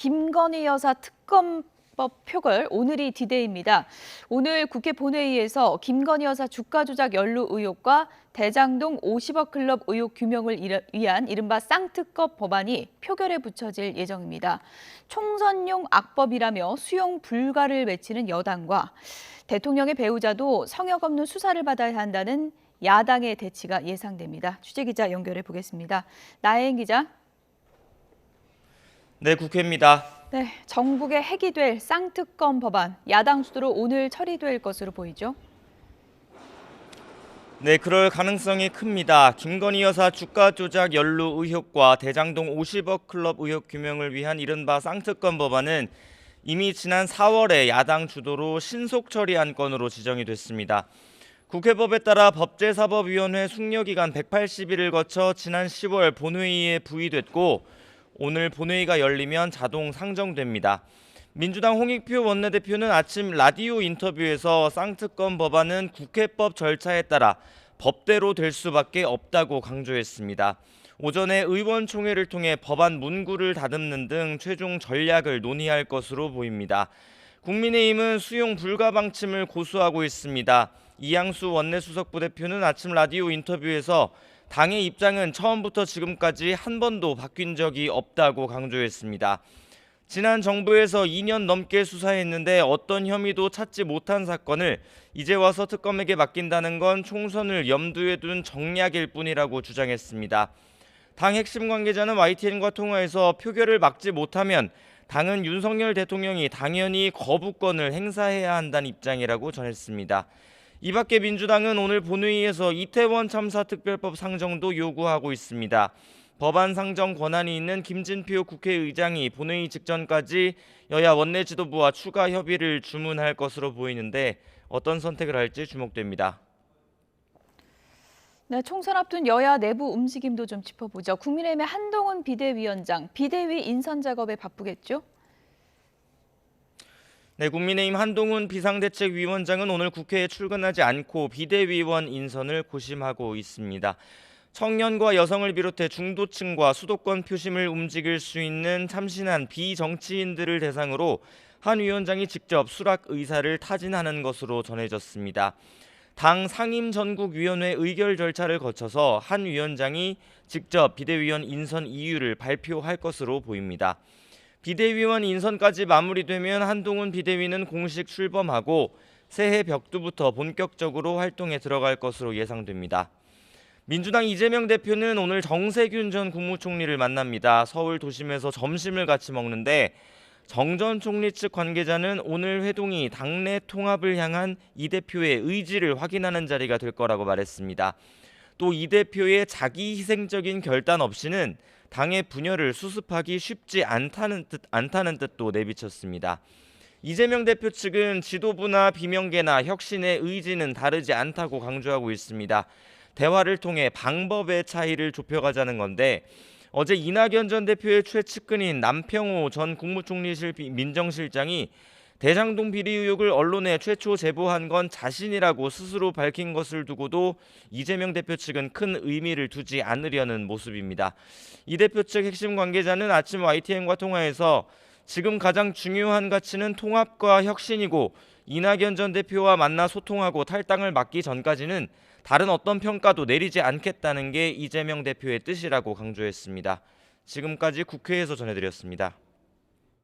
김건희 여사 특검법 표결 오늘이 디데이입니다. 오늘 국회 본회의에서 김건희 여사 주가 조작 연루 의혹과 대장동 50억 클럽 의혹 규명을 위한 이른바 쌍특검 법안이 표결에 붙여질 예정입니다. 총선용 악법이라며 수용 불가를 외치는 여당과 대통령의 배우자도 성역 없는 수사를 받아야 한다는 야당의 대치가 예상됩니다. 취재기자 연결해 보겠습니다. 나혜인 기자. 네, 국회입니다. 네, 전국의 핵이 될 쌍특검 법안, 야당 주도로 오늘 처리될 것으로 보이죠? 네, 그럴 가능성이 큽니다. 김건희 여사 주가 조작 연루 의혹과 대장동 50억 클럽 의혹 규명을 위한 이른바 쌍특검 법안은 이미 지난 4월에 야당 주도로 신속 처리 안건으로 지정이 됐습니다. 국회법에 따라 법제사법위원회 숙려기간 180일을 거쳐 지난 10월 본회의에 부의됐고 오늘 본회의가 열리면 자동 상정됩니다. 민주당 홍익표 원내대표는 아침 라디오 인터뷰에서 쌍특검 법안은 국회법 절차에 따라 법대로 될 수밖에 없다고 강조했습니다. 오전에 의원총회를 통해 법안 문구를 다듬는 등 최종 전략을 논의할 것으로 보입니다. 국민의힘은 수용 불가 방침을 고수하고 있습니다. 이양수 원내수석 부대표는 아침 라디오 인터뷰에서 당의 입장은 처음부터 지금까지 한 번도 바뀐 적이 없다고 강조했습니다. 지난 정부에서 2년 넘게 수사했는데 어떤 혐의도 찾지 못한 사건을 이제 와서 특검에게 맡긴다는 건 총선을 염두에 둔 정략일 뿐이라고 주장했습니다. 당 핵심 관계자는 YTN과 통화에서 표결을 막지 못하면 당은 윤석열 대통령이 당연히 거부권을 행사해야 한다는 입장이라고 전했습니다. 이 밖에 민주당은 오늘 본회의에서 이태원 참사 특별법 상정도 요구하고 있습니다. 법안 상정 권한이 있는 김진표 국회의장이 본회의 직전까지 여야 원내 지도부와 추가 협의를 주문할 것으로 보이는데 어떤 선택을 할지 주목됩니다. 네, 총선 앞둔 여야 내부 움직임도 좀 짚어보죠. 국민의힘의 한동훈 비대위원장, 비대위 인선 작업에 바쁘겠죠? 네, 국민의힘 한동훈 비상대책위원장은 오늘 국회에 출근하지 않고 비대위원 인선을 고심하고 있습니다. 청년과 여성을 비롯해 중도층과 수도권 표심을 움직일 수 있는 참신한 비정치인들을 대상으로 한 위원장이 직접 수락 의사를 타진하는 것으로 전해졌습니다. 당 상임전국위원회 의결 절차를 거쳐서 한 위원장이 직접 비대위원 인선 이유를 발표할 것으로 보입니다. 비대위원 인선까지 마무리되면 한동훈 비대위는 공식 출범하고 새해 벽두부터 본격적으로 활동에 들어갈 것으로 예상됩니다. 민주당 이재명 대표는 오늘 정세균 전 국무총리를 만납니다. 서울 도심에서 점심을 같이 먹는데 정 전 총리 측 관계자는 오늘 회동이 당내 통합을 향한 이 대표의 의지를 확인하는 자리가 될 거라고 말했습니다. 또 이 대표의 자기 희생적인 결단 없이는 당의 분열을 수습하기 쉽지 않다는 뜻도 내비쳤습니다. 이재명 대표 측은 지도부나 비명계나 혁신의 의지는 다르지 않다고 강조하고 있습니다. 대화를 통해 방법의 차이를 좁혀가자는 건데 어제 이낙연 전 대표의 최측근인 남평호 전 국무총리실 민정실장이 대장동 비리 의혹을 언론에 최초 제보한 건 자신이라고 스스로 밝힌 것을 두고도 이재명 대표 측은 큰 의미를 두지 않으려는 모습입니다. 이 대표 측 핵심 관계자는 아침 YTN과 통화에서 지금 가장 중요한 가치는 통합과 혁신이고 이낙연 전 대표와 만나 소통하고 탈당을 막기 전까지는 다른 어떤 평가도 내리지 않겠다는 게 이재명 대표의 뜻이라고 강조했습니다. 지금까지 국회에서 전해드렸습니다.